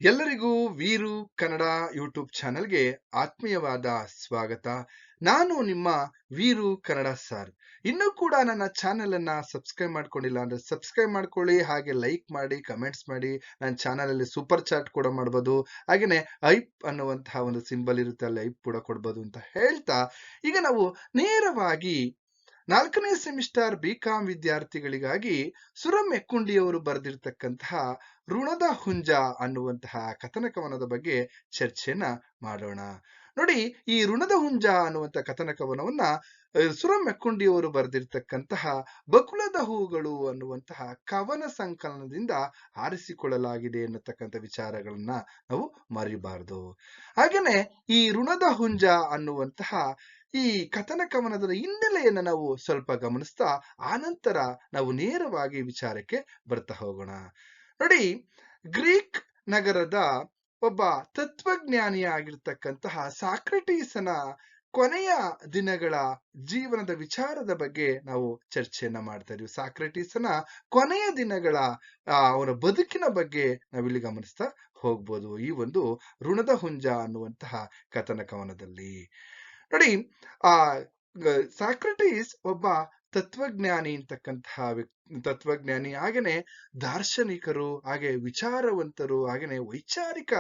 ಎಲ್ಲರಿಗೂ ವೀರು ಕನ್ನಡ ಯೂಟ್ಯೂಬ್ ಚಾನೆಲ್ಗೆ ಆತ್ಮೀಯವಾದ ಸ್ವಾಗತ. ನಾನು ನಿಮ್ಮ ವೀರು ಕನ್ನಡ ಸರ್. ಇನ್ನೂ ಕೂಡ ನನ್ನ ಚಾನೆಲ್ ಅನ್ನ ಸಬ್ಸ್ಕ್ರೈಬ್ ಮಾಡ್ಕೊಂಡಿಲ್ಲ ಅಂದ್ರೆ ಸಬ್ಸ್ಕ್ರೈಬ್ ಮಾಡ್ಕೊಳ್ಳಿ, ಹಾಗೆ ಲೈಕ್ ಮಾಡಿ, ಕಮೆಂಟ್ಸ್ ಮಾಡಿ. ನನ್ನ ಚಾನೆಲ್ ಅಲ್ಲಿ ಸೂಪರ್ ಚಾಟ್ ಕೂಡ ಮಾಡ್ಬೋದು, ಹಾಗೇನೆ ಐಪ್ ಅನ್ನುವಂತಹ ಒಂದು ಸಿಂಬಲ್ ಇರುತ್ತೆ, ಅಲ್ಲಿ ಐಪ್ ಕೂಡ ಕೊಡ್ಬೋದು ಅಂತ ಹೇಳ್ತಾ, ಈಗ ನಾವು ನೇರವಾಗಿ 4ನೇ ಸೆಮಿಸ್ಟರ್ ಬಿಕಾಂ ವಿದ್ಯಾರ್ಥಿಗಳಿಗಾಗಿ ಸುರಂ ಎಕ್ಕುಂಡಿಯವರು ಬರೆದಿರ್ತಕ್ಕಂತಹ ಋಣದ ಹುಂಜ ಅನ್ನುವಂತಹ ಕಥನ ಕವನದ ಬಗ್ಗೆ ಚರ್ಚೆಯನ್ನ ಮಾಡೋಣ. ನೋಡಿ, ಈ ಋಣದ ಹುಂಜ ಅನ್ನುವಂತ ಕಥನ ಕವನವನ್ನ ಸುರಂ ಎಕ್ಕುಂಡಿಯವರು ಬರೆದಿರ್ತಕ್ಕಂತಹ ಬಕುಳದ ಹೂಗಳು ಅನ್ನುವಂತಹ ಕವನ ಸಂಕಲನದಿಂದ ಆರಿಸಿಕೊಳ್ಳಲಾಗಿದೆ ಎನ್ನತಕ್ಕಂಥ ವಿಚಾರಗಳನ್ನ ನಾವು ಮರಿಬಾರದು. ಹಾಗೇನೆ ಈ ಋಣದ ಹುಂಜ ಅನ್ನುವಂತಹ ಈ ಕಥನ ಕವನದ ಹಿನ್ನೆಲೆಯನ್ನ ನಾವು ಸ್ವಲ್ಪ ಗಮನಿಸ್ತಾ ಆನಂತರ ನಾವು ನೇರವಾಗಿ ವಿಚಾರಕ್ಕೆ ಬರ್ತಾ ಹೋಗೋಣ. ನೋಡಿ, ಗ್ರೀಕ್ ನಗರದ ಒಬ್ಬ ತತ್ವಜ್ಞಾನಿಯ ಆಗಿರ್ತಕ್ಕಂತಹ ಸಾಕ್ರೆಟೀಸನ ಕೊನೆಯ ದಿನಗಳ ಜೀವನದ ವಿಚಾರದ ಬಗ್ಗೆ ನಾವು ಚರ್ಚೆಯನ್ನ ಮಾಡ್ತಾ ಇದೀವಿ. ಸಾಕ್ರೆಟೀಸನ ಕೊನೆಯ ದಿನಗಳ ಅವರ ಬದುಕಿನ ಬಗ್ಗೆ ನಾವಿಲ್ಲಿ ಗಮನಿಸ್ತಾ ಹೋಗ್ಬೋದು ಈ ಒಂದು ಋಣದ ಹುಂಜ ಅನ್ನುವಂತಹ ಕಥನ ಕವನದಲ್ಲಿ. ನೋಡಿ, ಆ ಸಾಕ್ರೆಟೀಸ್ ಒಬ್ಬ ತತ್ವಜ್ಞಾನಿ ಅಂತಕ್ಕಂತಹ ತತ್ವಜ್ಞಾನಿ, ಹಾಗೇನೆ ದಾರ್ಶನಿಕರು, ಹಾಗೆ ವಿಚಾರವಂತರು, ಹಾಗೇನೆ ವೈಚಾರಿಕ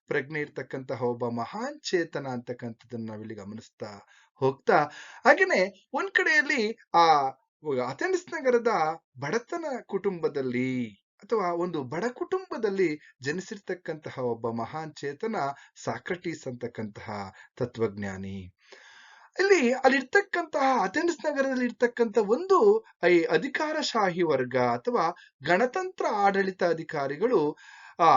ಪ್ರಜ್ಞೆ ಇರ್ತಕ್ಕಂತಹ ಒಬ್ಬ ಮಹಾನ್ ಚೇತನ ಅಂತಕ್ಕಂಥದ್ದನ್ನ ನಾವಿಲ್ಲಿ ಗಮನಿಸ್ತಾ ಹೋಗ್ತಾ, ಹಾಗೇನೆ ಒಂದ್ ಕಡೆಯಲ್ಲಿ ಆ ಅಥೆನ್ಸ್ ನಗರದ ಬಡತನ ಕುಟುಂಬದಲ್ಲಿ ಅಥವಾ ಒಂದು ಬಡ ಕುಟುಂಬದಲ್ಲಿ ಜನಿಸಿರ್ತಕ್ಕಂತಹ ಒಬ್ಬ ಮಹಾನ್ ಚೇತನ ಸಾಕ್ರೆಟೀಸ್ ಅಂತಕ್ಕಂತಹ ತತ್ವಜ್ಞಾನಿ. ಅಲ್ಲಿರ್ತಕ್ಕಂತಹ ಅಥೆನ್ಸ್ ನಗರದಲ್ಲಿ ಇರ್ತಕ್ಕಂಥ ಒಂದು ಅಧಿಕಾರಶಾಹಿ ವರ್ಗ ಅಥವಾ ಗಣತಂತ್ರ ಆಡಳಿತ ಅಧಿಕಾರಿಗಳು ಆ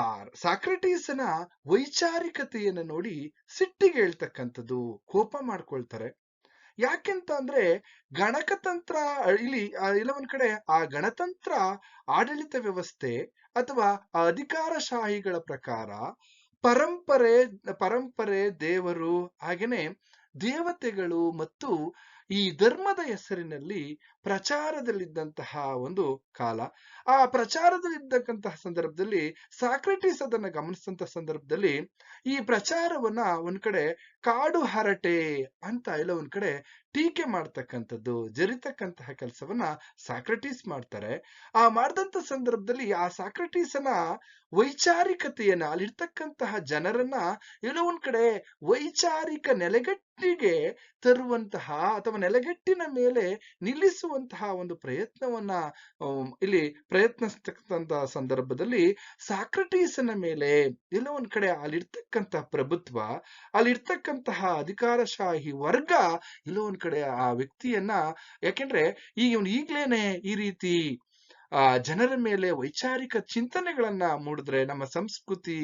ಸಾಕ್ರೆಟೀಸನ ವೈಚಾರಿಕತೆಯನ್ನು ನೋಡಿ ಸಿಟ್ಟಿಗೆ ಹೇಳ್ತಕ್ಕಂಥದ್ದು, ಕೋಪ ಮಾಡ್ಕೊಳ್ತಾರೆ. ಯಾಕೆಂತ ಅಂದ್ರೆ ಗಣಕತಂತ್ರ ಇಲ್ಲ ಒಂದ್ ಕಡೆ ಆ ಗಣತಂತ್ರ ಆಡಳಿತ ವ್ಯವಸ್ಥೆ ಅಥವಾ ಅಧಿಕಾರಶಾಹಿಗಳ ಪ್ರಕಾರ ಪರಂಪರೆ ದೇವರು, ಹಾಗೇನೆ ದೇವತೆಗಳು ಮತ್ತು ಈ ಧರ್ಮದ ಹೆಸರಿನಲ್ಲಿ ಪ್ರಚಾರದಲ್ಲಿದ್ದಂತಹ ಒಂದು ಕಾಲ. ಆ ಪ್ರಚಾರದಲ್ಲಿದ್ದಕ್ಕಂತಹ ಸಂದರ್ಭದಲ್ಲಿ ಸಾಕ್ರೆಟೀಸ್ ಅದನ್ನ ಗಮನಿಸಿದಂತಹ ಸಂದರ್ಭದಲ್ಲಿ ಈ ಪ್ರಚಾರವನ್ನ ಒಂದ್ ಕಡೆ ಕಾಡು ಹರಟೆ ಅಂತ ಇಲ್ಲ ಒಂದ್ ಕಡೆ ಟೀಕೆ ಮಾಡ್ತಕ್ಕಂಥದ್ದು, ಜರಿತಕ್ಕಂತಹ ಕೆಲಸವನ್ನ ಸಾಕ್ರೆಟೀಸ್ ಮಾಡ್ತಾರೆ. ಆ ಮಾಡಿದಂತ ಸಂದರ್ಭದಲ್ಲಿ ಆ ಸಾಕ್ರೆಟೀಸನ ವೈಚಾರಿಕತೆಯನ್ನ, ಅಲ್ಲಿರ್ತಕ್ಕಂತಹ ಜನರನ್ನ ಎಲ್ಲೋ ಒಂದ್ ಕಡೆ ವೈಚಾರಿಕ ನೆಲೆಗಟ್ಟಿಗೆ ತರುವಂತಹ ಅಥವಾ ನೆಲೆಗಟ್ಟಿನ ಮೇಲೆ ನಿಲ್ಲಿಸುವಂತಹ ಒಂದು ಪ್ರಯತ್ನವನ್ನ ಇಲ್ಲಿ ಪ್ರಯತ್ನಿಸ್ತಕ್ಕಂತಹ ಸಂದರ್ಭದಲ್ಲಿ ಸಾಕ್ರೆಟೀಸನ ಮೇಲೆ ಎಲ್ಲೋ ಒಂದ್ ಕಡೆ ಅಲ್ಲಿರ್ತಕ್ಕಂತಹ ಪ್ರಭುತ್ವ, ಅಲ್ಲಿರ್ತಕ್ಕಂತಹ ಅಧಿಕಾರಶಾಹಿ ವರ್ಗ ಎಲ್ಲೋ ಒಂದ್ ಕಡೆ ಆ ವ್ಯಕ್ತಿಯನ್ನ, ಯಾಕೆಂದ್ರೆ ಇವನು ಈಗ್ಲೇನೆ ಈ ರೀತಿ ಜನರ ಮೇಲೆ ವೈಚಾರಿಕ ಚಿಂತನೆಗಳನ್ನ ಮೂಡಿದ್ರೆ ನಮ್ಮ ಸಂಸ್ಕೃತಿ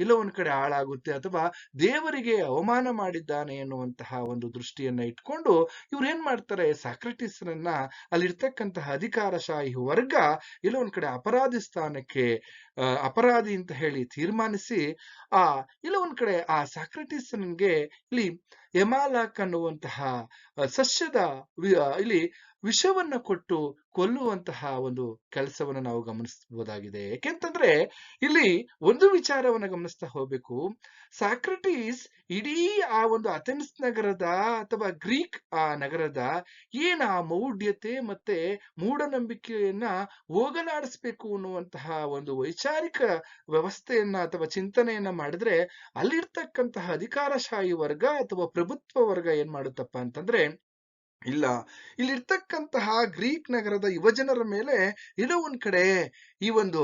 ಎಲ್ಲೋ ಒಂದ್ ಕಡೆ ಹಾಳಾಗುತ್ತೆ ಅಥವಾ ದೇವರಿಗೆ ಅವಮಾನ ಮಾಡಿದ್ದಾನೆ ಎನ್ನುವಂತಹ ಒಂದು ದೃಷ್ಟಿಯನ್ನ ಇಟ್ಕೊಂಡು ಇವ್ರು ಏನ್ ಮಾಡ್ತಾರೆ, ಸಾಕ್ರೆಟೀಸನನ್ನ ಅಲ್ಲಿರ್ತಕ್ಕಂತಹ ಅಧಿಕಾರಶಾಹಿ ವರ್ಗ ಎಲ್ಲೋ ಒಂದ್ ಕಡೆ ಅಪರಾಧಿ ಸ್ಥಾನಕ್ಕೆ ಅಪರಾಧಿ ಅಂತ ಹೇಳಿ ತೀರ್ಮಾನಿಸಿ ಎಲ್ಲೋ ಒಂದ್ ಕಡೆ ಆ ಸಾಕ್ರೆಟೀಸನ್ಗೆ ಎಮಾಲಾಕ್ ಅನ್ನುವಂತಹ ಸಸ್ಯದ ವಿಷವನ್ನ ಕೊಟ್ಟು ಕೊಲ್ಲುವಂತಹ ಒಂದು ಕೆಲಸವನ್ನ ನಾವು ಗಮನಿಸಬಹುದಾಗಿದೆ. ಯಾಕೆಂತಂದ್ರೆ ಇಲ್ಲಿ ಒಂದು ವಿಚಾರವನ್ನ ಗಮನಿಸ್ತಾ ಹೋಗ್ಬೇಕು. ಸಾಕ್ರೆಟೀಸ್ ಇಡೀ ಆ ಒಂದು ಅಥೆನ್ಸ್ ನಗರದ ಅಥವಾ ಗ್ರೀಕ್ ನಗರದ ಆ ಮೌಢ್ಯತೆ ಮತ್ತೆ ಮೂಢನಂಬಿಕೆಯನ್ನ ಹೋಗಲಾಡಿಸ್ಬೇಕು ಅನ್ನುವಂತಹ ಒಂದು ವೈಚಾರಿಕ ವ್ಯವಸ್ಥೆಯನ್ನ ಅಥವಾ ಚಿಂತನೆಯನ್ನ ಮಾಡಿದ್ರೆ ಅಲ್ಲಿರ್ತಕ್ಕಂತಹ ಅಧಿಕಾರಶಾಹಿ ವರ್ಗ ಅಥವಾ ಪ್ರಭುತ್ವ ವರ್ಗ ಏನ್ ಮಾಡುತ್ತಪ್ಪ ಅಂತಂದ್ರೆ, ಇಲ್ಲಿರ್ತಕ್ಕಂತಹ ಗ್ರೀಕ್ ನಗರದ ಯುವಜನರ ಮೇಲೆ ಎಲ್ಲೋ ಒಂದ್ ಕಡೆ ಈ ಒಂದು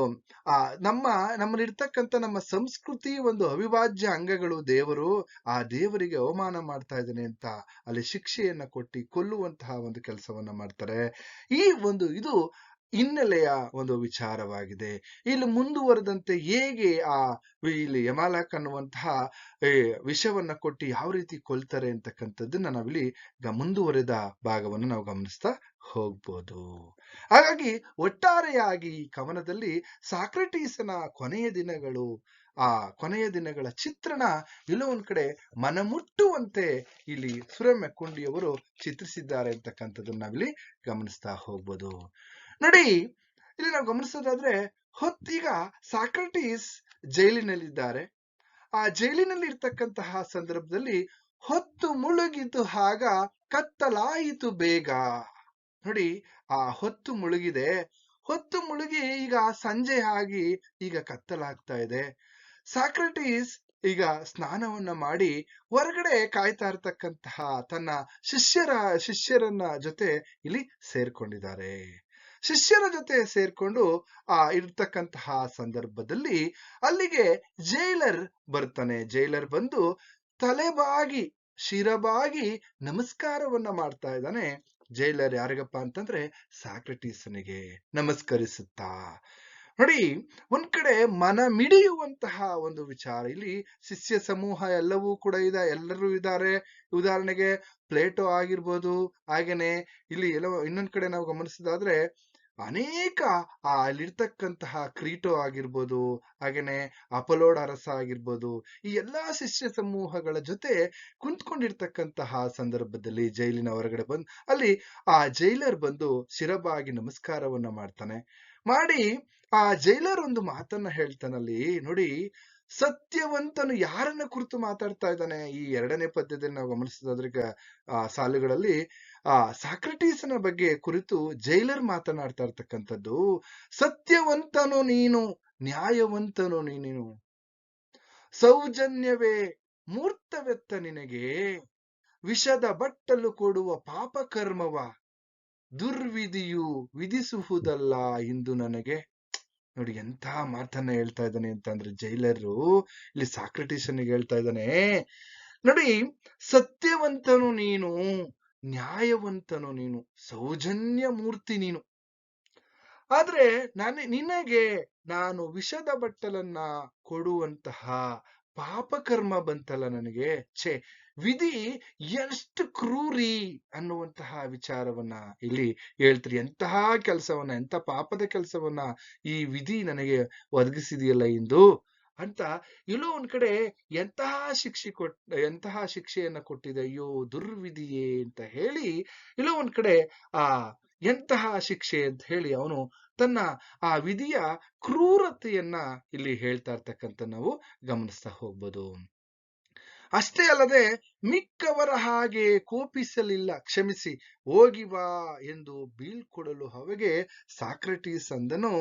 ನಮ್ಮಲ್ಲಿರ್ತಕ್ಕಂಥ ನಮ್ಮ ಸಂಸ್ಕೃತಿ ಒಂದು ಅವಿಭಾಜ್ಯ ಅಂಗಗಳು ದೇವರು, ಆ ದೇವರಿಗೆ ಅವಮಾನ ಮಾಡ್ತಾ ಇದ್ದಾನೆ ಅಂತ ಅಲ್ಲಿ ಶಿಕ್ಷೆಯನ್ನ ಕೊಟ್ಟು ಕೊಲ್ಲುವಂತಹ ಒಂದು ಕೆಲಸವನ್ನ ಮಾಡ್ತಾರೆ. ಇದು ಹಿನ್ನೆಲೆಯ ಒಂದು ವಿಚಾರವಾಗಿದೆ. ಇಲ್ಲಿ ಮುಂದುವರೆದಂತೆ ಹೇಗೆ ಎಮಾಲಾಕ್ ಅನ್ನುವಂತಹ ವಿಷವನ್ನ ಕೊಟ್ಟು ಯಾವ ರೀತಿ ಕೊಲ್ತಾರೆ ಅಂತಕ್ಕಂಥದ್ದನ್ನ ನಾವಿಲ್ಲಿ ಮುಂದುವರೆದ ಭಾಗವನ್ನು ನಾವು ಗಮನಿಸ್ತಾ ಹೋಗ್ಬೋದು. ಹಾಗಾಗಿ ಒಟ್ಟಾರೆಯಾಗಿ ಈ ಕವನದಲ್ಲಿ ಸಾಕ್ರೆಟೀಸನ ಕೊನೆಯ ದಿನಗಳ ಚಿತ್ರಣ ಎಲ್ಲೋ ಒಂದ್ ಕಡೆ ಮನಮುಟ್ಟುವಂತೆ ಇಲ್ಲಿ ಸುರಂ ಎಕ್ಕುಂಡಿಯವರು ಚಿತ್ರಿಸಿದ್ದಾರೆ ಅಂತಕ್ಕಂಥದ್ದನ್ನ ನಾವಿಲ್ಲಿ ಗಮನಿಸ್ತಾ ಹೋಗ್ಬೋದು. ನೋಡಿ, ಇಲ್ಲಿ ನಾವು ಗಮನಿಸೋದಾದ್ರೆ ಈಗ ಸಾಕ್ರೆಟೀಸ್ ಜೈಲಿನಲ್ಲಿದ್ದಾರೆ. ಆ ಜೈಲಿನಲ್ಲಿ ಇರ್ತಕ್ಕಂತಹ ಸಂದರ್ಭದಲ್ಲಿ ಹೊತ್ತು ಮುಳುಗಿತು ಆಗ ಕತ್ತಲಾಯಿತು ಬೇಗ. ನೋಡಿ, ಆ ಹೊತ್ತು ಮುಳುಗಿದೆ. ಹೊತ್ತು ಮುಳುಗಿ ಈಗ ಸಂಜೆ ಆಗಿ ಈಗ ಕತ್ತಲಾಗ್ತಾ ಇದೆ. ಸಾಕ್ರೆಟೀಸ್ ಈಗ ಸ್ನಾನವನ್ನ ಮಾಡಿ ಹೊರಗಡೆ ಕಾಯ್ತಾ ಇರ್ತಕ್ಕಂತಹ ತನ್ನ ಶಿಷ್ಯರನ್ನ ಜೊತೆ ಇಲ್ಲಿ ಸೇರ್ಕೊಂಡಿದ್ದಾರೆ. ಶಿಷ್ಯರ ಜೊತೆ ಸೇರ್ಕೊಂಡು ಇರ್ತಕ್ಕಂತಹ ಸಂದರ್ಭದಲ್ಲಿ ಅಲ್ಲಿಗೆ ಜೈಲರ್ ಬರ್ತಾನೆ. ಜೈಲರ್ ಬಂದು ತಲೆಬಾಗಿ ಶಿರಬಾಗಿ ನಮಸ್ಕಾರವನ್ನ ಮಾಡ್ತಾ ಇದ್ದಾನೆ. ಜೈಲರ್ ಯಾರಿಗಪ್ಪ ಅಂತಂದ್ರೆ ಸಾಕ್ರೆಟೀಸನಿಗೆ ನಮಸ್ಕರಿಸುತ್ತಾ. ನೋಡಿ, ಒಂದ್ ಕಡೆ ಮನ ಮಿಡಿಯುವಂತಹ ಒಂದು ವಿಚಾರ. ಇಲ್ಲಿ ಶಿಷ್ಯ ಸಮೂಹ ಎಲ್ಲವೂ ಕೂಡ ಇದೆ, ಎಲ್ಲರೂ ಇದ್ದಾರೆ. ಉದಾಹರಣೆಗೆ ಪ್ಲೇಟೋ ಆಗಿರ್ಬೋದು, ಹಾಗೇನೆ ಇಲ್ಲಿ ಎಲ್ಲೋ ಇನ್ನೊಂದ್ ಕಡೆ ನಾವು ಗಮನಿಸೋದಾದ್ರೆ ಅನೇಕ ಅಲ್ಲಿರ್ತಕ್ಕಂತಹ ಕ್ರೀಟೋ ಆಗಿರ್ಬೋದು, ಹಾಗೇನೆ ಅಪಲೋಡ್ ಅರಸ ಆಗಿರ್ಬೋದು, ಈ ಎಲ್ಲಾ ಶಿಷ್ಯ ಸಮೂಹಗಳ ಜೊತೆ ಕುಂತ್ಕೊಂಡಿರ್ತಕ್ಕಂತಹ ಸಂದರ್ಭದಲ್ಲಿ ಜೈಲಿನ ಹೊರಗಡೆ ಬಂದು ಅಲ್ಲಿ ಆ ಜೈಲರ್ ಬಂದು ಶಿರಬಾಗಿ ನಮಸ್ಕಾರವನ್ನ ಮಾಡ್ತಾನೆ. ಮಾಡಿ ಆ ಜೈಲರ್ ಒಂದು ಮಾತನ್ನ ಹೇಳ್ತಾನಲ್ಲಿ. ನೋಡಿ, ಸತ್ಯವಂತನು ಯಾರನ್ನ ಕುರಿತು ಮಾತಾಡ್ತಾ ಇದ್ದಾನೆ? ಈ 2ನೇ ಪದ್ಯದಲ್ಲಿ ನಾವು ಗಮನಿಸೋದಾದ್ರೆ ಸಾಲುಗಳಲ್ಲಿ ಸಾಕ್ರೆಟೀಸನ ಬಗ್ಗೆ ಕುರಿತು ಜೈಲರ್ ಮಾತನಾಡ್ತಾ ಇರ್ತಕ್ಕಂಥದ್ದು. ಸತ್ಯವಂತನು ನೀನು, ನ್ಯಾಯವಂತನು ನೀನು, ಸೌಜನ್ಯವೇ ಮೂರ್ತವೆತ್ತ ನಿನಗೆ, ವಿಷದ ಬಟ್ಟಲು ಕೊಡುವ ಪಾಪ ಕರ್ಮವ ದುರ್ವಿಧಿಯು ವಿಧಿಸುವುದಲ್ಲ ಇಂದು ನನಗೆ. ನೋಡಿ, ಎಂಥ ಮಾತನ್ನ ಹೇಳ್ತಾ ಇದ್ದಾನೆ ಅಂತಂದ್ರೆ ಜೈಲರು ಇಲ್ಲಿ ಸಾಕ್ರೆಟೀಸನಿಗೆ ಹೇಳ್ತಾ ಇದ್ದಾನೆ. ನೋಡಿ, ಸತ್ಯವಂತನು ನೀನು, ನ್ಯಾಯವಂತನು ನೀನು, ಸೌಜನ್ಯ ಮೂರ್ತಿ ನೀನು. ಆದ್ರೆ ನಿನಗೆ ನಾನು ವಿಷದ ಬಟ್ಟಲನ್ನ ಕೊಡುವಂತಹ ಪಾಪಕರ್ಮ ಬಂತಲ್ಲ ನನಗೆ. ವಿಧಿ ಎಷ್ಟು ಕ್ರೂರಿ ಅನ್ನುವಂತಹ ವಿಚಾರವನ್ನ ಇಲ್ಲಿ ಹೇಳ್ತೀರಿ. ಎಂತಹ ಕೆಲಸವನ್ನ, ಎಂತ ಪಾಪದ ಕೆಲಸವನ್ನ ಈ ವಿಧಿ ನನಗೆ ಒದಗಿಸಿದೆಯಲ್ಲ ಇಂದು ಅಂತ ಇಲ್ಲೋ ಒಂದ್ ಕಡೆ ಎಂತಹ ಶಿಕ್ಷೆಯನ್ನ ಕೊಟ್ಟಿದೆ. ಅಯ್ಯೋ ದುರ್ವಿಧಿಯೇ ಅಂತ ಹೇಳಿ ಇಲ್ಲೋ ಒಂದ್ ಕಡೆ ಎಂತಹ ಶಿಕ್ಷೆ ಅಂತ ಹೇಳಿ ಅವನು ತನ್ನ ಆ ವಿಧಿಯ ಕ್ರೂರತೆಯನ್ನ ಇಲ್ಲಿ ಹೇಳ್ತಾ ಇರ್ತಕ್ಕಂಥ ನಾವು ಗಮನಿಸ್ತಾ ಹೋಗ್ಬೋದು. ಅಷ್ಟೇ ಅಲ್ಲದೆ ಮಿಕ್ಕವರ ಹಾಗೆ ಕೋಪಿಸಲಿಲ್ಲ, ಕ್ಷಮಿಸಿ ಹೋಗಿವಾ ಎಂದು ಬೀಳ್ಕೊಡಲು ಅವೆಗೆ ಸಾಕ್ರೆಟೀಸ್ ಅಂದನು.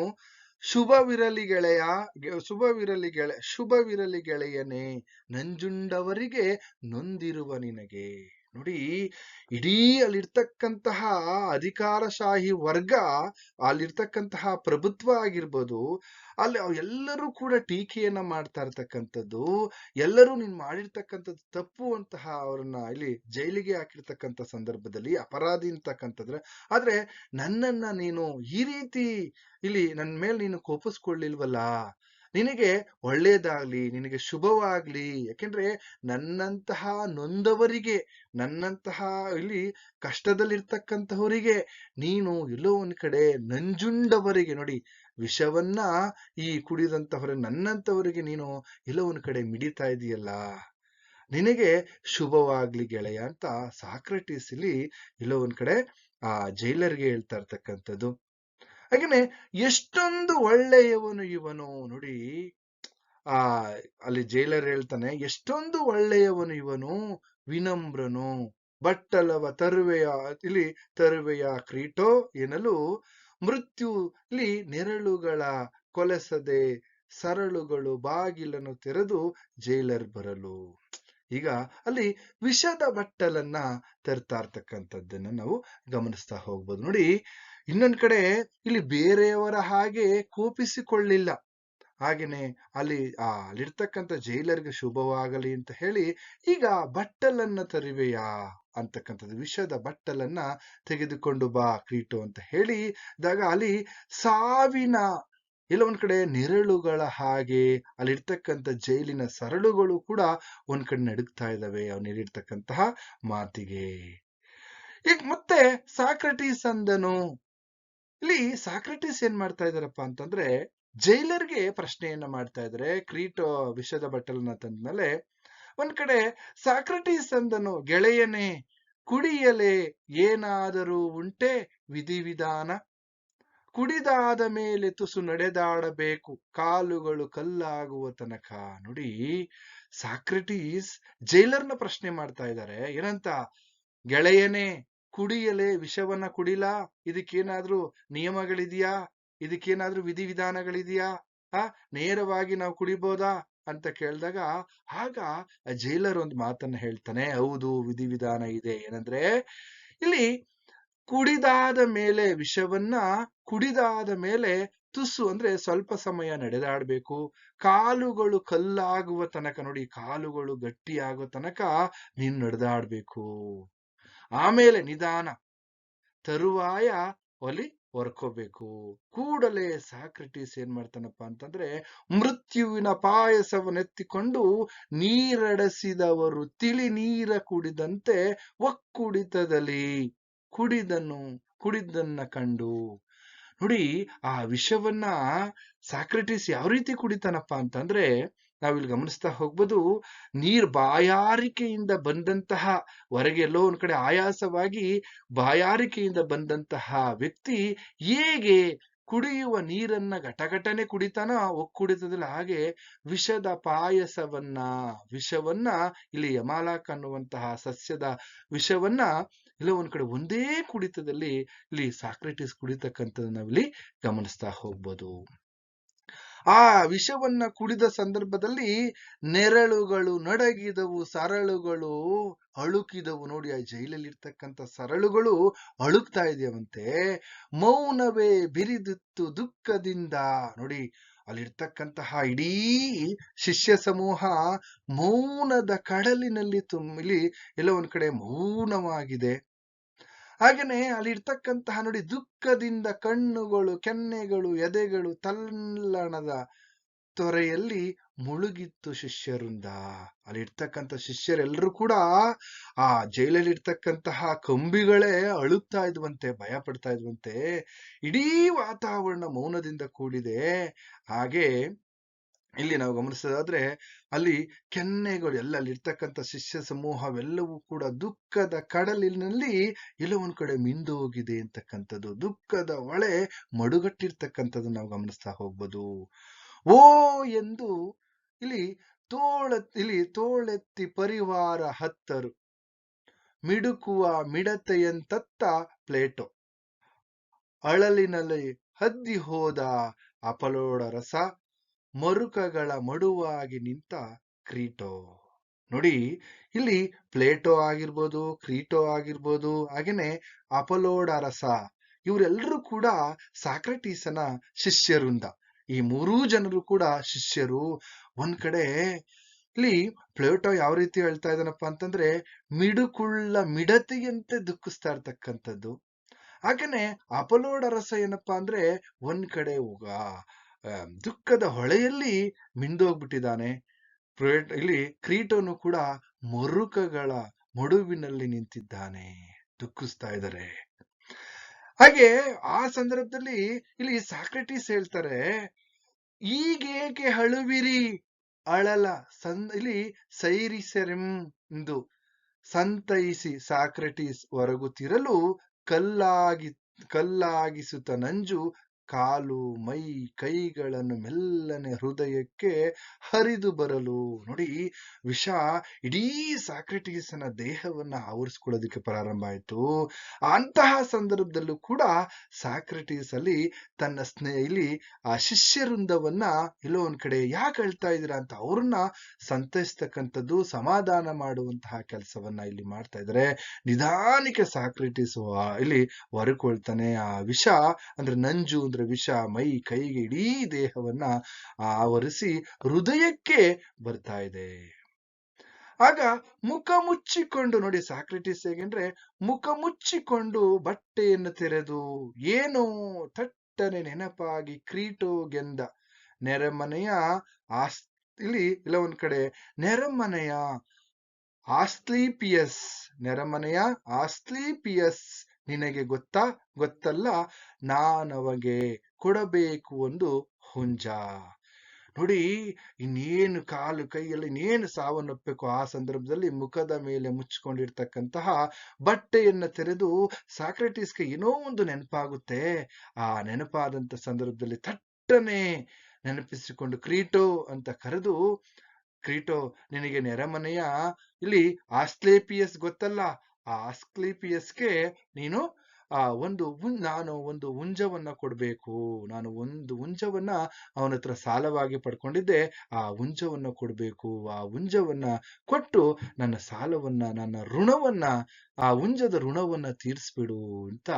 ಶುಭವಿರಲಿ ಗೆಳೆಯನೇ, ನಂಜುಂಡವರಿಗೆ ನೊಂದಿರುವ ನಿನಗೆ. ನೋಡಿ, ಇಡೀ ಅಲ್ಲಿರ್ತಕ್ಕಂತಹ ಅಧಿಕಾರಶಾಹಿ ವರ್ಗ, ಅಲ್ಲಿರ್ತಕ್ಕಂತಹ ಪ್ರಭುತ್ವ ಆಗಿರ್ಬೋದು, ಅಲ್ಲಿ ಎಲ್ಲರೂ ಕೂಡ ಟೀಕೆಯನ್ನ ಮಾಡ್ತಾ ಇರ್ತಕ್ಕಂಥದ್ದು. ಎಲ್ಲರೂ ನೀನ್ ಮಾಡಿರ್ತಕ್ಕಂಥದ್ದು ತಪ್ಪು ಅಂತಹ ಅವ್ರನ್ನ ಇಲ್ಲಿ ಜೈಲಿಗೆ ಹಾಕಿರ್ತಕ್ಕಂಥ ಸಂದರ್ಭದಲ್ಲಿ ಅಪರಾಧಿ ಅಂತಕ್ಕಂಥದ್ರೆ, ಆದ್ರೆ ನನ್ನನ್ನ ನೀನು ಈ ರೀತಿ ಇಲ್ಲಿ ನನ್ನ ಮೇಲೆ ನೀನು ಕೋಪಿಸ್ಕೊಳ್ಳಿಲ್ವಲ್ಲ, ನಿನಗೆ ಒಳ್ಳೇದಾಗ್ಲಿ, ನಿನಗೆ ಶುಭವಾಗ್ಲಿ. ಯಾಕೆಂದ್ರೆ ನನ್ನಂತಹ ನೊಂದವರಿಗೆ, ನನ್ನಂತಹ ಇಲ್ಲಿ ಕಷ್ಟದಲ್ಲಿರ್ತಕ್ಕಂಥವರಿಗೆ ನೀನು ಎಲ್ಲೋ ಒಂದ್ ಕಡೆ ನಂಜುಂಡವರಿಗೆ, ನೋಡಿ ವಿಷವನ್ನ ಈ ಕುಡಿದಂತವರ ನನ್ನಂತವರಿಗೆ ನೀನು ಎಲ್ಲೋ ಒಂದ್ ಕಡೆ ಮಿಡಿತಾ ಇದೆಯಲ್ಲ, ನಿನಗೆ ಶುಭವಾಗ್ಲಿ ಗೆಳೆಯ ಅಂತ ಸಾಕ್ರೆಟೀಸ್ ಇಲ್ಲಿ ಎಲ್ಲೋ ಒಂದ್ ಕಡೆ ಜೈಲರ್ಗೆ ಹೇಳ್ತಾ ಇರ್ತಕ್ಕಂಥದ್ದು. ಹಾಗೇನೆ ಎಷ್ಟೊಂದು ಒಳ್ಳೆಯವನು ಇವನು. ನೋಡಿ, ಅಲ್ಲಿ ಜೈಲರ್ ಹೇಳ್ತಾನೆ, ಎಷ್ಟೊಂದು ಒಳ್ಳೆಯವನು ಇವನು, ವಿನಮ್ರನು, ಬಟ್ಟಲವ ತರುವೆಯ ಕ್ರೀಟೋ ಎನ್ನಲು ಮೃತ್ಯು ಇಲ್ಲಿ ನೆರಳುಗಳ ಕೊಲೆಸದೆ ಸರಳುಗಳು ಬಾಗಿಲನ್ನು ತೆರೆದು ಜೈಲರ್ ಬರಲು. ಈಗ ಅಲ್ಲಿ ವಿಷದ ಬಟ್ಟಲನ್ನ ತರ್ತಾ ಇರ್ತಕ್ಕಂಥದ್ದನ್ನ ನಾವು ಗಮನಿಸ್ತಾ ಹೋಗ್ಬೋದು. ನೋಡಿ, ಇನ್ನೊಂದ್ ಕಡೆ ಇಲ್ಲಿ ಬೇರೆಯವರ ಹಾಗೆ ಕೋಪಿಸಿಕೊಳ್ಳಿಲ್ಲ, ಹಾಗೇನೆ ಅಲ್ಲಿರ್ತಕ್ಕಂಥ ಜೈಲರ್ಗೆ ಶುಭವಾಗಲಿ ಅಂತ ಹೇಳಿ ಈಗ ಬಟ್ಟಲನ್ನ ತರುವೆಯಾ ಅಂತಕ್ಕಂಥದ್ದು, ವಿಷದ ಬಟ್ಟಲನ್ನ ತೆಗೆದುಕೊಂಡು ಬಾ ಕ್ರೀಟೋ ಅಂತ ಹೇಳಿದಾಗ ಅಲ್ಲಿ ಸಾವಿನ ಇಲ್ಲ ಒಂದ್ ಕಡೆ ನೆರಳುಗಳ ಹಾಗೆ ಅಲ್ಲಿರ್ತಕ್ಕಂಥ ಜೈಲಿನ ಸರಳುಗಳು ಕೂಡ ಒಂದ್ ಕಡೆ ನಡುಗ್ತಾ ಇದ್ದಾವೆ ಅವನು ಹೇಳಿರ್ತಕ್ಕಂತಹ ಮಾತಿಗೆ. ಈಗ ಮತ್ತೆ ಸಾಕ್ರೆಟೀಸ್ ಅಂದನು. ಇಲ್ಲಿ ಸಾಕ್ರೆಟೀಸ್ ಏನ್ ಮಾಡ್ತಾ ಇದಾರಪ್ಪ ಅಂತಂದ್ರೆ ಜೈಲರ್ಗೆ ಪ್ರಶ್ನೆಯನ್ನ ಮಾಡ್ತಾ ಇದಾರೆ. ಕ್ರೀಟೋ ವಿಷದ ಬಟ್ಟಲನ್ನ ತಂದ್ಮೇಲೆ ಒಂದ್ ಕಡೆ ಸಾಕ್ರೆಟೀಸ್ ಅಂದನು, ಗೆಳೆಯನೇ ಕುಡಿಯಲೇ ಏನಾದರೂ ಉಂಟೆ ವಿಧಿವಿಧಾನ, ಕುಡಿದಾದ ಮೇಲೆ ತುಸು ನಡೆದಾಡಬೇಕು, ಕಾಲುಗಳು ಕಲ್ಲಾಗುವ ತನಕ. ನೋಡಿ, ಸಾಕ್ರೆಟೀಸ್ ಜೈಲರ್ನ ಪ್ರಶ್ನೆ ಮಾಡ್ತಾ ಇದ್ದಾರೆ. ಏನಂತ? ಗೆಳೆಯನೇ, ಕುಡಿಯಲೇ, ವಿಷವನ್ನ ಕುಡಿಲಾ? ಇದಕ್ಕೇನಾದ್ರೂ ನಿಯಮಗಳಿದೆಯಾ? ಇದಕ್ಕೇನಾದ್ರೂ ವಿಧಿವಿಧಾನಗಳಿದೆಯಾ? ನೇರವಾಗಿ ನಾವು ಕುಡಿಬೋದಾ ಅಂತ ಕೇಳಿದಾಗ, ಆಗ ಜೈಲರ್ ಒಂದು ಮಾತನ್ನ ಹೇಳ್ತಾನೆ. ಹೌದು, ವಿಧಿವಿಧಾನ ಇದೆ. ಏನಂದ್ರೆ, ಇಲ್ಲಿ ಕುಡಿದಾದ ಮೇಲೆ ವಿಷವನ್ನ ಕುಡಿದಾದ ಮೇಲೆ ತುಸು ಅಂದ್ರೆ ಸ್ವಲ್ಪ ಸಮಯ ನಡೆದಾಡ್ಬೇಕು, ಕಾಲುಗಳು ಕಲ್ಲಾಗುವ ತನಕ. ನೋಡಿ, ಕಾಲುಗಳು ಗಟ್ಟಿಯಾಗೋ ತನಕ ನೀನ್ ನಡೆದಾಡ್ಬೇಕು. ಆಮೇಲೆ ನಿಧಾನ, ತರುವಾಯ ಒಲಿ ಹೊರ್ಕೋಬೇಕು. ಕೂಡಲೇ ಸಾಕ್ರೆಟೀಸ್ ಏನ್ ಮಾಡ್ತಾನಪ್ಪ ಅಂತಂದ್ರೆ, ಮೃತ್ಯುವಿನ ಪಾಯಸವನ್ನೆತ್ತಿಕೊಂಡು ನೀರಡಸಿದವರು ತಿಳಿ ನೀರ ಕುಡಿದಂತೆ ಒಕ್ಕುಡಿತದಲ್ಲಿ ಕುಡಿದನ್ನ ಕಂಡು. ನೋಡಿ, ಆ ವಿಷವನ್ನ ಸಾಕ್ರೆಟೀಸ್ ಯಾವ ರೀತಿ ಕುಡಿತಾನಪ್ಪ ಅಂತಂದ್ರೆ, ನಾವಿಲ್ಲಿ ಗಮನಿಸ್ತಾ ಹೋಗ್ಬೋದು. ಬಾಯಾರಿಕೆಯಿಂದ ಬಂದಂತಹ, ಹೊರಗೆ ಎಲ್ಲೋ ಒಂದ್ ಕಡೆ ಆಯಾಸವಾಗಿ ಬಾಯಾರಿಕೆಯಿಂದ ಬಂದಂತಹ ವ್ಯಕ್ತಿ ಹೇಗೆ ಕುಡಿಯುವ ನೀರನ್ನ ಘಟಘಟನೆ ಕುಡಿತಾನ ಒಕ್ಕುಡಿತದಲ್ಲಿ, ಹಾಗೆ ವಿಷದ ವಿಷವನ್ನ ಇಲ್ಲಿ ಯಮಾಲಾಕ್ ಅನ್ನುವಂತಹ ಸಸ್ಯದ ವಿಷವನ್ನ ಇಲ್ಲ ಒಂದ್ ಕಡೆ ಒಂದೇ ಕುಡಿತದಲ್ಲಿ ಇಲ್ಲಿ ಸಾಕ್ರೆಟೀಸ್ ಕುಡಿತಕ್ಕಂಥದ್ದು ನಾವಿಲ್ಲಿ ಗಮನಿಸ್ತಾ ಹೋಗ್ಬೋದು. ಆ ವಿಷವನ್ನ ಕುಡಿದ ಸಂದರ್ಭದಲ್ಲಿ ನೆರಳುಗಳು ನಡಗಿದವು, ಸರಳುಗಳು ಅಳುಕಿದವು. ನೋಡಿ, ಆ ಜೈಲಲ್ಲಿ ಇರ್ತಕ್ಕಂಥ ಸರಳುಗಳು ಅಳುಕ್ತಾ ಇದೆಯವಂತೆ. ಮೌನವೇ ಬಿರಿದಿತ್ತು ದುಃಖದಿಂದ. ನೋಡಿ, ಅಲ್ಲಿರ್ತಕ್ಕಂತಹ ಇಡೀ ಶಿಷ್ಯ ಸಮೂಹ ಮೌನದ ಕಡಲಿನಲ್ಲಿ ಇಲ್ಲಿ ಎಲ್ಲ ಒಂದ್ ಕಡೆ ಮೌನವಾಗಿದೆ. ಹಾಗೇನೆ ಅಲ್ಲಿರ್ತಕ್ಕಂತಹ ನೋಡಿ, ದುಃಖದಿಂದ ಕಣ್ಣುಗಳು, ಕೆನ್ನೆಗಳು, ಎದೆಗಳು ತಲ್ಲಣದ ತೊರೆಯಲ್ಲಿ ಮುಳುಗಿತ್ತು ಶಿಷ್ಯರಿಂದ. ಅಲ್ಲಿರ್ತಕ್ಕಂಥ ಶಿಷ್ಯರೆಲ್ಲರೂ ಕೂಡ ಆ ಜೈಲಲ್ಲಿ ಇರ್ತಕ್ಕಂತಹ ಕಂಬಿಗಳೇ ಅಳುತ್ತಾ ಇದ್ವಂತೆ, ಭಯ ಪಡ್ತಾ ಇದ್ವಂತೆ. ಇಡೀ ವಾತಾವರಣ ಮೌನದಿಂದ ಕೂಡಿದೆ. ಹಾಗೆ ಇಲ್ಲಿ ನಾವು ಗಮನಿಸೋದಾದ್ರೆ, ಅಲ್ಲಿ ಕೆನ್ನೆಗಳು ಎಲ್ಲ ಅಲ್ಲಿರ್ತಕ್ಕಂಥ ಶಿಷ್ಯ ಸಮೂಹವೆಲ್ಲವೂ ಕೂಡ ದುಃಖದ ಕಡಲಿನಲ್ಲಿ ಎಲ್ಲ ಒಂದ್ ಕಡೆ ಮಿಂದು ಹೋಗಿದೆ ಅಂತಕ್ಕಂಥದ್ದು, ದುಃಖದ ಹೊಳೆ ಮಡುಗಟ್ಟಿರ್ತಕ್ಕಂಥದ್ದು ನಾವು ಗಮನಿಸ್ತಾ ಹೋಗ್ಬೋದು. ಓ ಎಂದು ಇಲ್ಲಿ ತೋಳೆತ್ತಿ ಪರಿವಾರ ಹತ್ತರು, ಮಿಡುಕುವ ಮಿಡತೆಯಂತತ್ತ ಪ್ಲೇಟೋ, ಅಳಲಿನಲ್ಲಿ ಹದ್ದಿ ಹೋದ ಅಪಲೋಡ ರಸ, ಮರುಕಗಳ ಮಡುವಾಗಿ ನಿಂತ ಕ್ರೀಟೋ. ನೋಡಿ, ಇಲ್ಲಿ ಪ್ಲೇಟೋ ಆಗಿರ್ಬೋದು, ಕ್ರೀಟೋ ಆಗಿರ್ಬೋದು, ಹಾಗೇನೆ ಅಪಲೋಡ ರಸ, ಇವರೆಲ್ಲರೂ ಕೂಡ ಸಾಕ್ರೆಟೀಸನ ಶಿಷ್ಯರಿಂದ. ಈ ಮೂರೂ ಜನರು ಕೂಡ ಶಿಷ್ಯರು. ಒಂದ್ ಕಡೆ ಇಲ್ಲಿ ಪ್ಲೇಟೋ ಯಾವ ರೀತಿ ಹೇಳ್ತಾ ಇದ್ದಾನಪ್ಪ ಅಂತಂದ್ರೆ, ಮಿಡುಕುಳ್ಳ ಮಿಡತೆಯಂತೆ ದುಃಖಿಸ್ತಾ ಇರ್ತಕ್ಕಂಥದ್ದು. ಹಾಗೇನೆ ಅಪಲೋಡ ರಸ ಏನಪ್ಪಾ ಅಂದ್ರೆ, ಒಂದ್ ಕಡೆ ದುಃಖದ ಹೊಳೆಯಲ್ಲಿ ಮಿಂದೋಗ್ಬಿಟ್ಟಿದ್ದಾನೆ. ಇಲ್ಲಿ ಕ್ರೀಟೋನು ಕೂಡ ಮರುಕಗಳ ಮಡುವಿನಲ್ಲಿ ನಿಂತಿದ್ದಾನೆ, ದುಃಖಿಸ್ತಾ ಇದ್ದಾರೆ. ಹಾಗೆ ಆ ಸಂದರ್ಭದಲ್ಲಿ ಇಲ್ಲಿ ಸಾಕ್ರೆಟೀಸ್ ಹೇಳ್ತಾರೆ, ಈಗೇಕೆ ಅಳುವಿರಿ ಅಳಲ ಇಲ್ಲಿ ಸೈರಿಸೆರೆಂ ಎಂದು ಸಂತೈಸಿ ಸಾಕ್ರೆಟೀಸ್ ಹೊರಗುತ್ತಿರಲು ಕಲ್ಲಾಗಿಸುತ್ತ ನಂಜು ಕಾಲು ಮೈ ಕೈಗಳನ್ನು ಮೆಲ್ಲನೆ ಹೃದಯಕ್ಕೆ ಹರಿದು ಬರಲು. ನೋಡಿ, ವಿಷ ಇಡೀ ಸಾಕ್ರೆಟೀಸನ ದೇಹವನ್ನ ಆವರಿಸ್ಕೊಳ್ಳೋದಕ್ಕೆ ಪ್ರಾರಂಭ ಆಯ್ತು. ಅಂತಹ ಸಂದರ್ಭದಲ್ಲೂ ಕೂಡ ಸಾಕ್ರೆಟೀಸ್ ಅಲ್ಲಿ ತನ್ನ ಇಲ್ಲಿ ಆ ಶಿಷ್ಯವೃಂದವನ್ನ ಎಲ್ಲೋ ಒಂದ್ ಕಡೆ ಯಾಕೆ ಹೇಳ್ತಾ ಇದೀರಾ ಅಂತ ಅವ್ರನ್ನ ಸಂತೈಸ್ತಕ್ಕಂಥದ್ದು, ಸಮಾಧಾನ ಮಾಡುವಂತಹ ಕೆಲಸವನ್ನ ಇಲ್ಲಿ ಮಾಡ್ತಾ ಇದ್ದಾರೆ. ನಿಧಾನಕ್ಕೆ ಸಾಕ್ರೆಟೀಸ್ ಇಲ್ಲಿ ಹೊರಕೊಳ್ತಾನೆ. ಆ ವಿಷ ಅಂದ್ರೆ ನಂಜು ಅಂದ್ರೆ ವಿಷ ಮೈ ಕೈಗೆ ಇಡೀ ದೇಹವನ್ನ ಆವರಿಸಿ ಹೃದಯಕ್ಕೆ ಬರ್ತಾ ಇದೆ. ಆಗ ಮುಖ ಮುಚ್ಚಿಕೊಂಡು, ನೋಡಿ ಸಾಕ್ರೆಟೀಸ್ ಹೇಗೆಂದ್ರೆ ಮುಖ ಮುಚ್ಚಿಕೊಂಡು ಬಟ್ಟೆಯನ್ನು ತೆರೆದು ಏನೋ ತಟ್ಟನೆ ನೆನಪಾಗಿ ಕ್ರೀಟೋಗೆಂದ ನೆರೆಮನೆಯ ಇಲ್ಲಿ ಇಲ್ಲ ಒಂದ್ ಕಡೆ ನೆರೆಮನೆಯ ಆಸ್ಕ್ಲೀಪಿಯಸ್ ನಿನಗೆ ಗೊತ್ತಲ್ಲ, ನಾನವಗೆ ಕೊಡಬೇಕು ಒಂದು ಹುಂಜ. ನೋಡಿ, ಇನ್ನೇನು ಕಾಲು ಕೈಯಲ್ಲಿ ಇನ್ನೇನು ಸಾವನ್ನಪ್ಪಬೇಕು ಆ ಸಂದರ್ಭದಲ್ಲಿ ಮುಖದ ಮೇಲೆ ಮುಚ್ಚಿಕೊಂಡಿರ್ತಕ್ಕಂತಹ ಬಟ್ಟೆಯನ್ನ ತೆರೆದು ಸಾಕ್ರೆಟಿಸ್ಗೆ ಏನೋ ಒಂದು ನೆನಪಾಗುತ್ತೆ. ಆ ನೆನಪಾದಂತ ಸಂದರ್ಭದಲ್ಲಿ ಥಟ್ಟನೆ ನೆನಪಿಸಿಕೊಂಡು ಕ್ರೀಟೋ ಅಂತ ಕರೆದು, ಕ್ರೀಟೋ, ನಿನಗೆ ನೆರೆಮನೆಯ ಇಲ್ಲಿ ಆಸ್ಕ್ಲೇಪಿಯಸ್ ಗೊತ್ತಲ್ಲ, ಆ ಆಸ್ಕ್ಲೇಪಿಯಸ್ಗೆ ನೀನು ನಾನು ಒಂದು ಹುಂಜವನ್ನ ಕೊಡ್ಬೇಕು. ನಾನು ಒಂದು ಹುಂಜವನ್ನ ಅವನ ಹತ್ರ ಸಾಲವಾಗಿ ಪಡ್ಕೊಂಡಿದ್ದೆ, ಆ ಹುಂಜವನ್ನ ಕೊಡ್ಬೇಕು. ಆ ಹುಂಜವನ್ನ ಕೊಟ್ಟು ನನ್ನ ಸಾಲವನ್ನ, ನನ್ನ ಋಣವನ್ನ, ಆ ಹುಂಜದ ಋಣವನ್ನ ತೀರಿಸ್ಬಿಡು ಅಂತ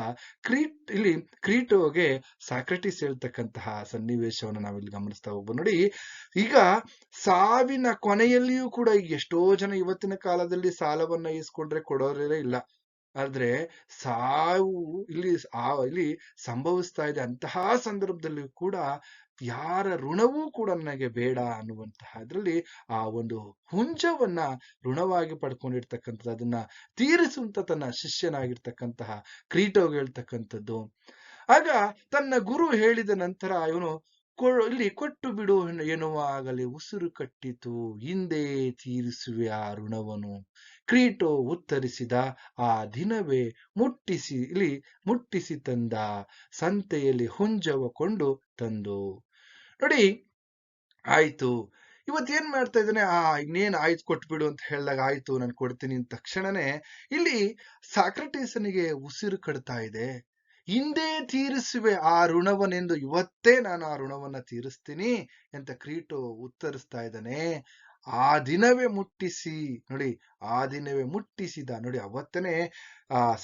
ಇಲ್ಲಿ ಕ್ರೀಟೋಗೆ ಸಾಕ್ರೆಟಿಸ್ ಹೇಳ್ತಕ್ಕಂತಹ ಸನ್ನಿವೇಶವನ್ನು ನಾವಿಲ್ಲಿ ಗಮನಿಸ್ತಾ ಹೋಗ್ಬೋದು. ನೋಡಿ, ಈಗ ಸಾವಿನ ಕೊನೆಯಲ್ಲಿಯೂ ಕೂಡ ಈಗ ಎಷ್ಟೋ ಜನ ಇವತ್ತಿನ ಕಾಲದಲ್ಲಿ ಸಾಲವನ್ನ ಈಸ್ಕೊಂಡ್ರೆ ಕೊಡೋರೇ ಇಲ್ಲ. ಆದ್ರೆ ಸಾವು ಇಲ್ಲಿ ಸಂಭವಿಸ್ತಾ ಇದೆ. ಅಂತಹ ಸಂದರ್ಭದಲ್ಲಿ ಕೂಡ ಯಾರ ಋಣವೂ ಕೂಡ ನನಗೆ ಬೇಡ ಅನ್ನುವಂತಹ ಇದ್ರಲ್ಲಿ ಆ ಒಂದು ಹುಂಜವನ್ನ ಋಣವಾಗಿ ಪಡ್ಕೊಂಡಿರ್ತಕ್ಕಂಥದ್ದು, ಅದನ್ನ ತೀರಿಸುವಂತ ತನ್ನ ಶಿಷ್ಯನಾಗಿರ್ತಕ್ಕಂತಹ ಕ್ರೀಟೋಗೆ ಹೇಳ್ತಕ್ಕಂಥದ್ದು. ಆಗ ತನ್ನ ಗುರು ಹೇಳಿದ ನಂತರ ಇವನು ಇಲ್ಲಿ ಕೊಟ್ಟು ಬಿಡು ಎನ್ನುವಾಗಲೇ ಉಸಿರು ಕಟ್ಟಿತು, ಹಿಂದೆ ತೀರಿಸುವೆ ಆ ಋಣವನು. ಕ್ರೀಟೋ ಉತ್ತರಿಸಿದ, ಆ ದಿನವೇ ಮುಟ್ಟಿಸಿ ತಂದ, ಸಂತೆಯಲ್ಲಿ ಹುಂಜವ ಕೊಂಡು ತಂದು. ನೋಡಿ, ಆಯ್ತು, ಇವತ್ತೇನ್ ಮಾಡ್ತಾ ಇದ್ದಾನೆ, ಇನ್ನೇನ್ ಆಯ್ತು ಕೊಟ್ಬಿಡು ಅಂತ ಹೇಳಿದಾಗ ಆಯ್ತು ನಾನು ಕೊಡ್ತೀನಿ ಅಂತ ತಕ್ಷಣನೇ ಇಲ್ಲಿ ಸಾಕ್ರೆಟಿಸನಿಗೆ ಉಸಿರು ಕಟ್ತಾ ಇದೆ. ಹಿಂದೆ ತೀರಿಸುವೆ ಆ ಋಣವನೆಂದು, ಇವತ್ತೇ ನಾನು ಆ ಋಣವನ್ನ ತೀರಿಸ್ತೀನಿ ಅಂತ ಕ್ರೀಟೋ ಉತ್ತರಿಸ್ತಾ ಇದ್ದಾನೆ. ಆ ದಿನವೇ ಮುಟ್ಟಿಸಿ, ನೋಡಿ, ಆ ದಿನವೇ ಮುಟ್ಟಿಸಿದ. ನೋಡಿ, ಅವತ್ತನೇ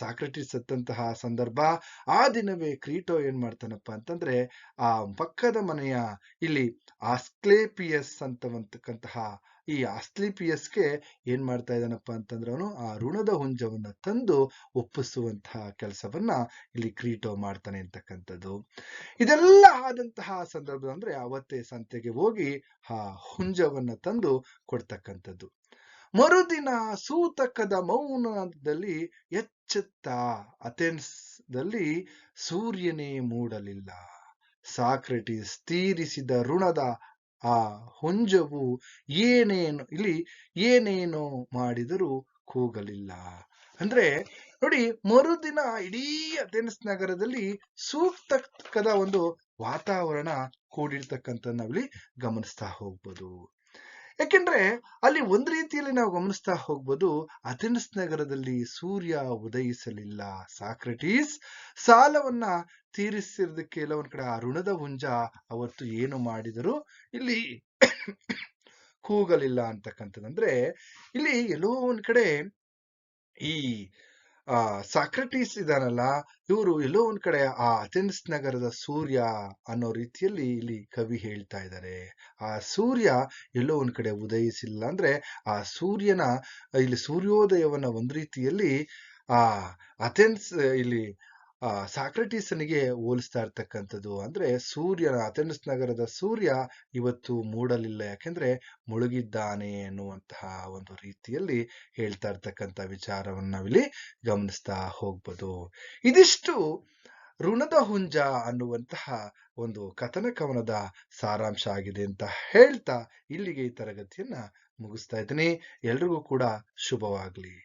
ಸಾಕ್ರೆಟಿಸ್ ಸತ್ತಂತಹ ಸಂದರ್ಭ. ಆ ದಿನವೇ ಕ್ರೀಟೋ ಏನ್ ಮಾಡ್ತಾನಪ್ಪ ಅಂತಂದ್ರೆ, ಆ ಪಕ್ಕದ ಮನೆಯ ಇಲ್ಲಿ ಆಸ್ಕ್ಲೇಪಿಯಸ್ ಅಂತಕ್ಕಂತಹ ಈ ಆಸ್ಕ್ಲೇಪಿಯಸ್ಗೆ ಏನ್ ಮಾಡ್ತಾ ಇದ್ದಾನಪ್ಪ ಅಂತಂದ್ರೆ, ಅವನು ಆ ಋಣದ ಹುಂಜವನ್ನ ತಂದು ಒಪ್ಪಿಸುವಂತಹ ಕೆಲಸವನ್ನ ಇಲ್ಲಿ ಕ್ರೀಟೋ ಮಾಡ್ತಾನೆ ಅಂತಕ್ಕಂಥದ್ದು. ಇದೆಲ್ಲ ಆದಂತಹ ಸಂದರ್ಭ ಅಂದ್ರೆ ಅವತ್ತೇ ಸಂತೆಗೆ ಹೋಗಿ ಆ ಹುಂಜವನ್ನ ತಂದು ಕೊಡ್ತಕ್ಕಂಥದ್ದು. ಮರುದಿನ ಸೂತಕದ ಮೌನದಲ್ಲಿ ಎಚ್ಚೆತ್ತ ಅಥೆನ್ಸ್ ದಲ್ಲಿ ಸೂರ್ಯನೇ ಮೂಡಲಿಲ್ಲ. ಸಾಕ್ರೆಟಿಸ್ ತೀರಿಸಿದ ಋಣದ ಆ ಹುಂಜವು ಏನೇನೋ ಮಾಡಿದರೂ ಕೂಗಲಿಲ್ಲ. ಅಂದ್ರೆ ನೋಡಿ, ಮರುದಿನ ಇಡೀ ಅಥೆನ್ಸ್ ನಗರದಲ್ಲಿ ಸೂತಕದ ಒಂದು ವಾತಾವರಣ ಕೂಡಿರ್ತಕ್ಕಂಥ ನಾವಿಲ್ಲಿ ಗಮನಿಸ್ತಾ ಹೋಗ್ಬೋದು. ಯಾಕೆಂದ್ರೆ ಅಲ್ಲಿ ಒಂದ್ ರೀತಿಯಲ್ಲಿ ನಾವು ಗಮನಿಸ್ತಾ ಹೋಗ್ಬೋದು, ಅಥೆನ್ಸ್ ನಗರದಲ್ಲಿ ಸೂರ್ಯ ಉದಯಿಸಲಿಲ್ಲ. ಸಾಕ್ರೆಟಿಸ್ ಸಾಲವನ್ನ ತೀರಿಸಿರೋದಕ್ಕೆ ಒಂದ್ ಕಡೆ ಆ ಋಣದ ಹುಂಜ ಅವತ್ತು ಏನು ಮಾಡಿದರು ಇಲ್ಲಿ ಕೂಗಲಿಲ್ಲ ಅಂತಕ್ಕಂಥದ್ದು. ಅಂದ್ರೆ ಇಲ್ಲಿ ಎಲ್ಲೋ ಒಂದ್ ಕಡೆ ಈ ಸಾಕ್ರೆಟಿಸ್ ಇದಾನಲ್ಲ, ಇವರು ಎಲ್ಲೋ ಒಂದ್ ಕಡೆ ಆ ಅಥೆನ್ಸ್ ನಗರದ ಸೂರ್ಯ ಅನ್ನೋ ರೀತಿಯಲ್ಲಿ ಇಲ್ಲಿ ಕವಿ ಹೇಳ್ತಾ ಇದ್ದಾರೆ. ಆ ಸೂರ್ಯ ಎಲ್ಲೋ ಒಂದ್ ಕಡೆ ಉದಯಿಸಿಲ್ಲ. ಅಂದ್ರೆ ಆ ಸೂರ್ಯನ ಇಲ್ಲಿ ಸೂರ್ಯೋದಯವನ್ನ ಒಂದ್ ರೀತಿಯಲ್ಲಿ ಆ ಅಥೆನ್ಸ್ ಇಲ್ಲಿ ಸಾಕ್ರೆಟಿಸನಿಗೆ ಹೋಲಿಸ್ತಾ ಇರ್ತಕ್ಕಂಥದ್ದು. ಅಂದ್ರೆ ಅಥೆನ್ಸ್ ನಗರದ ಸೂರ್ಯ ಇವತ್ತು ಮೂಡಲಿಲ್ಲ, ಯಾಕೆಂದ್ರೆ ಮುಳುಗಿದ್ದಾನೆ ಎನ್ನುವಂತಹ ಒಂದು ರೀತಿಯಲ್ಲಿ ಹೇಳ್ತಾ ಇರ್ತಕ್ಕಂಥ ವಿಚಾರವನ್ನು ನಾವಿಲ್ಲಿ ಗಮನಿಸ್ತಾ ಹೋಗ್ಬೋದು. ಇದಿಷ್ಟು ಋಣದ ಹುಂಜ ಅನ್ನುವಂತಹ ಒಂದು ಕಥನ ಕವನದ ಸಾರಾಂಶ ಆಗಿದೆ ಅಂತ ಹೇಳ್ತಾ ಇಲ್ಲಿಗೆ ಈ ತರಗತಿಯನ್ನ ಮುಗಿಸ್ತಾ ಇದ್ದೀನಿ. ಎಲ್ರಿಗೂ ಕೂಡ ಶುಭವಾಗ್ಲಿ.